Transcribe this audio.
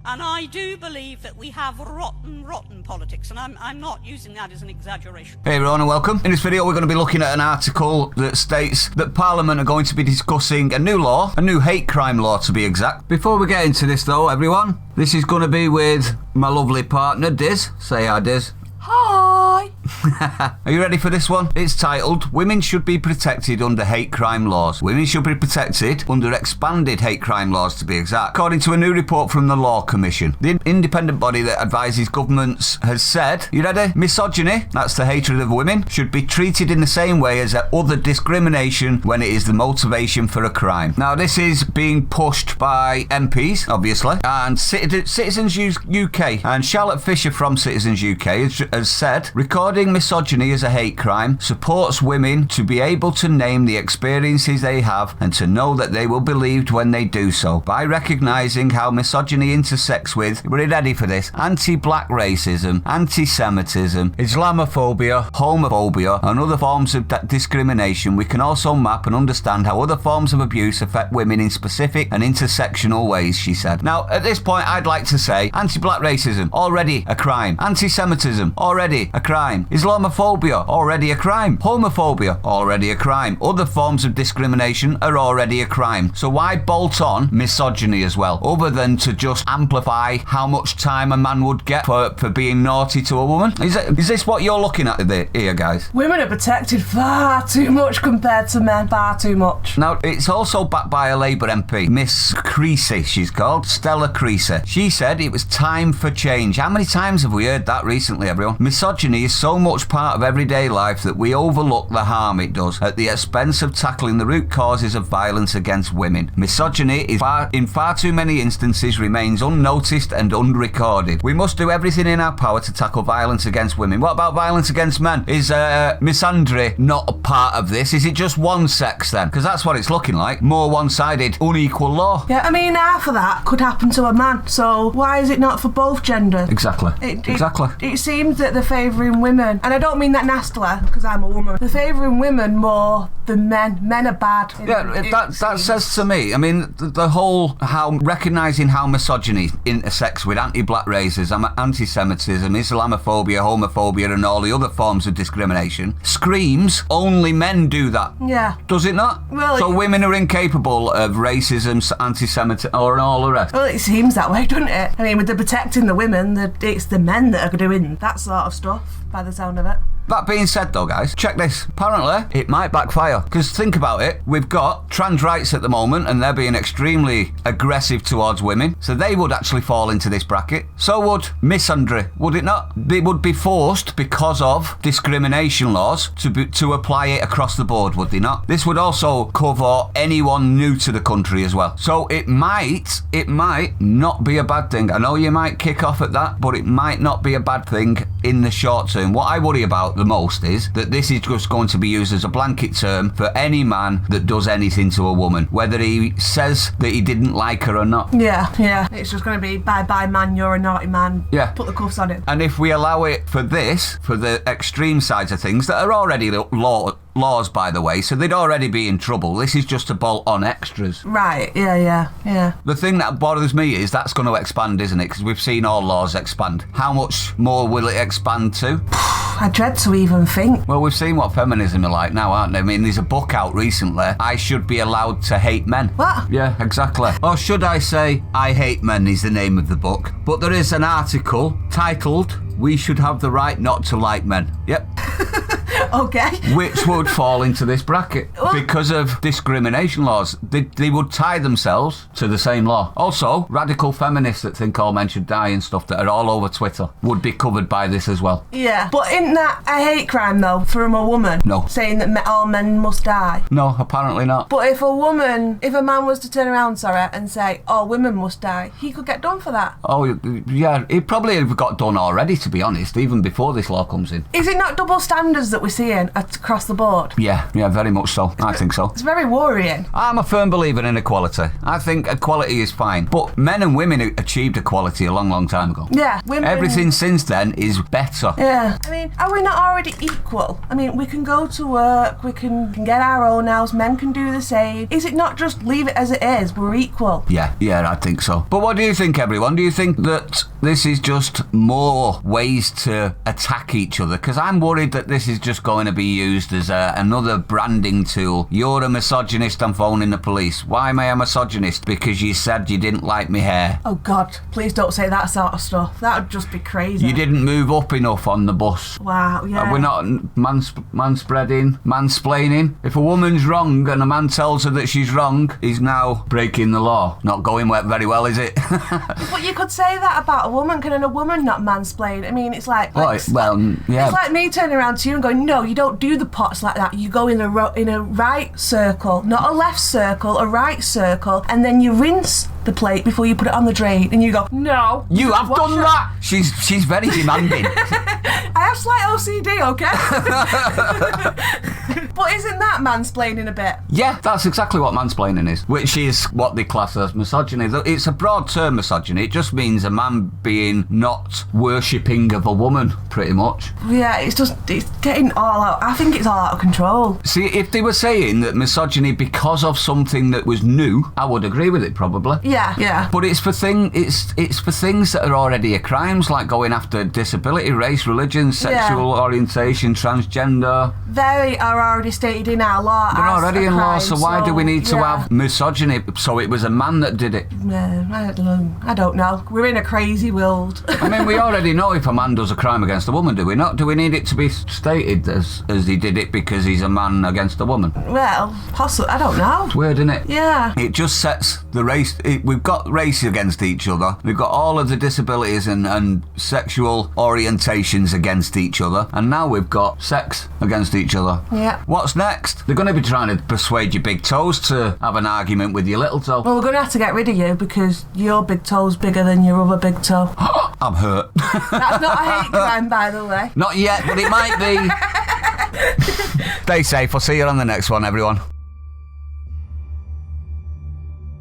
And I do believe that we have rotten politics, and I'm not using that as an exaggeration. Hey everyone and welcome. In this video we're going to be looking at an article that states that Parliament are going to be discussing a new law, a new hate crime law to be exact. Before we get into this though, everyone, this is going to be with my lovely partner, Diz. Say hi, Diz. Hi! Are you ready for this one? It's titled, Women Should Be Protected Under Hate Crime Laws. Women should be protected under expanded hate crime laws to be exact. According to a new report from the Law Commission, the independent body that advises governments has said, you ready? Misogyny, that's the hatred of women, should be treated in the same way as other discrimination when it is the motivation for a crime. Now this is being pushed by MPs, obviously, and Citizens UK. And Charlotte Fisher from Citizens UK has said, recording misogyny as a hate crime supports women to be able to name the experiences they have and to know that they will be believed when they do so. By recognising how misogyny intersects with, are you ready for this? Anti-black racism, anti-Semitism, Islamophobia, homophobia and other forms of discrimination, we can also map and understand how other forms of abuse affect women in specific and intersectional ways, she said. Now, at this point, I'd like to say anti-black racism, already a crime. Anti-Semitism, already a crime. Islamophobia, already a crime. Homophobia, already a crime. Other forms of discrimination are already a crime. So why bolt on misogyny as well, other than to just amplify how much time a man would get for being naughty to a woman? Is this what you're looking at here, guys? Women are protected far too much compared to men, far too much. Now, it's also backed by a Labour MP, Miss Creasy, she's called, Stella Creasy. She said it was time for change. How many times have we heard that recently, everyone? Misogyny is so much part of everyday life that we overlook the harm it does at the expense of tackling the root causes of violence against women. Misogyny is in far too many instances remains unnoticed and unrecorded. We must do everything in our power to tackle violence against women. What about violence against men? Is misandry not a part of this? Is it just one sex then? Because that's what it's looking like. More one-sided, unequal law. Yeah, I mean, half of that could happen to a man, so why is it not for both genders? Exactly. Exactly. It seems that they're favouring women, and I don't mean that nastily, because I'm a woman. They're favouring women more than men. Men are bad. That says to me, I mean, the whole recognising how misogyny intersects with anti-black racism, anti-Semitism, Islamophobia, homophobia and all the other forms of discrimination screams only men do that. Yeah. Does it not? Well, so women are incapable of racism, anti-Semitism or all the rest? Well, it seems that way, doesn't it? I mean, with the protecting the women, it's the men that are doing that sort of stuff, by the sound of it. That being said though, guys, check this. Apparently, it might backfire. Because think about it, we've got trans rights at the moment and they're being extremely aggressive towards women. So they would actually fall into this bracket. So would misandry, would it not? They would be forced, because of discrimination laws, to apply it across the board, would they not? This would also cover anyone new to the country as well. So it might not be a bad thing. I know you might kick off at that, but it might not be a bad thing in the short term. What I worry about the most is that this is just going to be used as a blanket term for any man that does anything to a woman, whether he says that he didn't like her or not. Yeah. It's just going to be, bye man, you're a naughty man. Yeah. Put the cuffs on him. And if we allow it for the extreme sides of things that are already laws, by the way, so they'd already be in trouble. This is just to bolt on extras. Right, yeah. The thing that bothers me is that's going to expand, isn't it? Because we've seen all laws expand. How much more will it expand to? I dread to even think. Well, we've seen what feminism are like now, aren't they? I mean, there's a book out recently, I Should Be Allowed to Hate Men. What? Yeah, exactly. Or should I say, I Hate Men is the name of the book. But there is an article titled, We Should Have the Right Not to Like Men. Yep. Okay. Which would fall into this bracket because of discrimination laws. They would tie themselves to the same law. Also, radical feminists that think all men should die and stuff that are all over Twitter would be covered by this as well. Yeah, but isn't that a hate crime though from a woman? No. Saying that all men must die? No, apparently not. But if a man was to turn around, and say all women must die, he could get done for that. Oh, yeah, he probably have got done already, to be honest, even before this law comes in. Is it not double standards that we're seeing across the board? Yeah, very much so. I think so. It's very worrying. I'm a firm believer in equality. I think equality is fine. But men and women achieved equality a long, long time ago. Yeah, women... Everything since then is better. Yeah. I mean, are we not already equal? I mean, we can go to work, we can get our own house, men can do the same. Is it not just leave it as it is? We're equal. Yeah, I think so. But what do you think, everyone? Do you think that this is just more ways to attack each other? Because I'm worried that this is just going to be used as another branding tool. You're a misogynist, I'm phoning the police. Why am I a misogynist? Because you said you didn't like my hair. Oh God, please don't say that sort of stuff. That would just be crazy. You didn't move up enough on the bus. Wow, yeah. We're not mansplaining. If a woman's wrong and a man tells her that she's wrong, he's now breaking the law. Not going very well, is it? But you could say that about a woman. Can a woman not mansplain? I mean, it's like... yeah. It's like me turning around to you and going, no, you don't do the pots like that. You go in a right circle, not a left circle, a right circle, and then you rinse the plate before you put it on the drain, and you go, no. You have done that. She's very demanding. I have slight OCD, okay? But isn't that mansplaining a bit? Yeah, that's exactly what mansplaining is, which is what they class as misogyny. It's a broad term, misogyny. It just means a man being not worshipping of a woman, pretty much. Yeah, it's getting all out. I think it's all out of control. See, if they were saying that misogyny because of something that was new, I would agree with it, probably. Yeah. But it's for things that are already crimes, like going after disability, race, religion, sexual orientation, transgender. They are already stated in our law. They're already in law, so why do we need to have misogyny? So it was a man that did it. I don't know. We're in a crazy world. I mean, we already know if a man does a crime against a woman, do we not? Do we need it to be stated as he did it because he's a man against a woman? Well, possibly. I don't know. It's weird, isn't it? Yeah. It just sets the race... we've got race against each other. We've got all of the disabilities and sexual orientations against each other. And now we've got sex against each other. Yeah. What's next? They're going to be trying to persuade your big toes to have an argument with your little toe. Well, we're going to have to get rid of you because your big toe's bigger than your other big toe. I'm hurt. That's not a hate crime, by the way. Not yet, but it might be. Stay safe. I'll see you on the next one, everyone.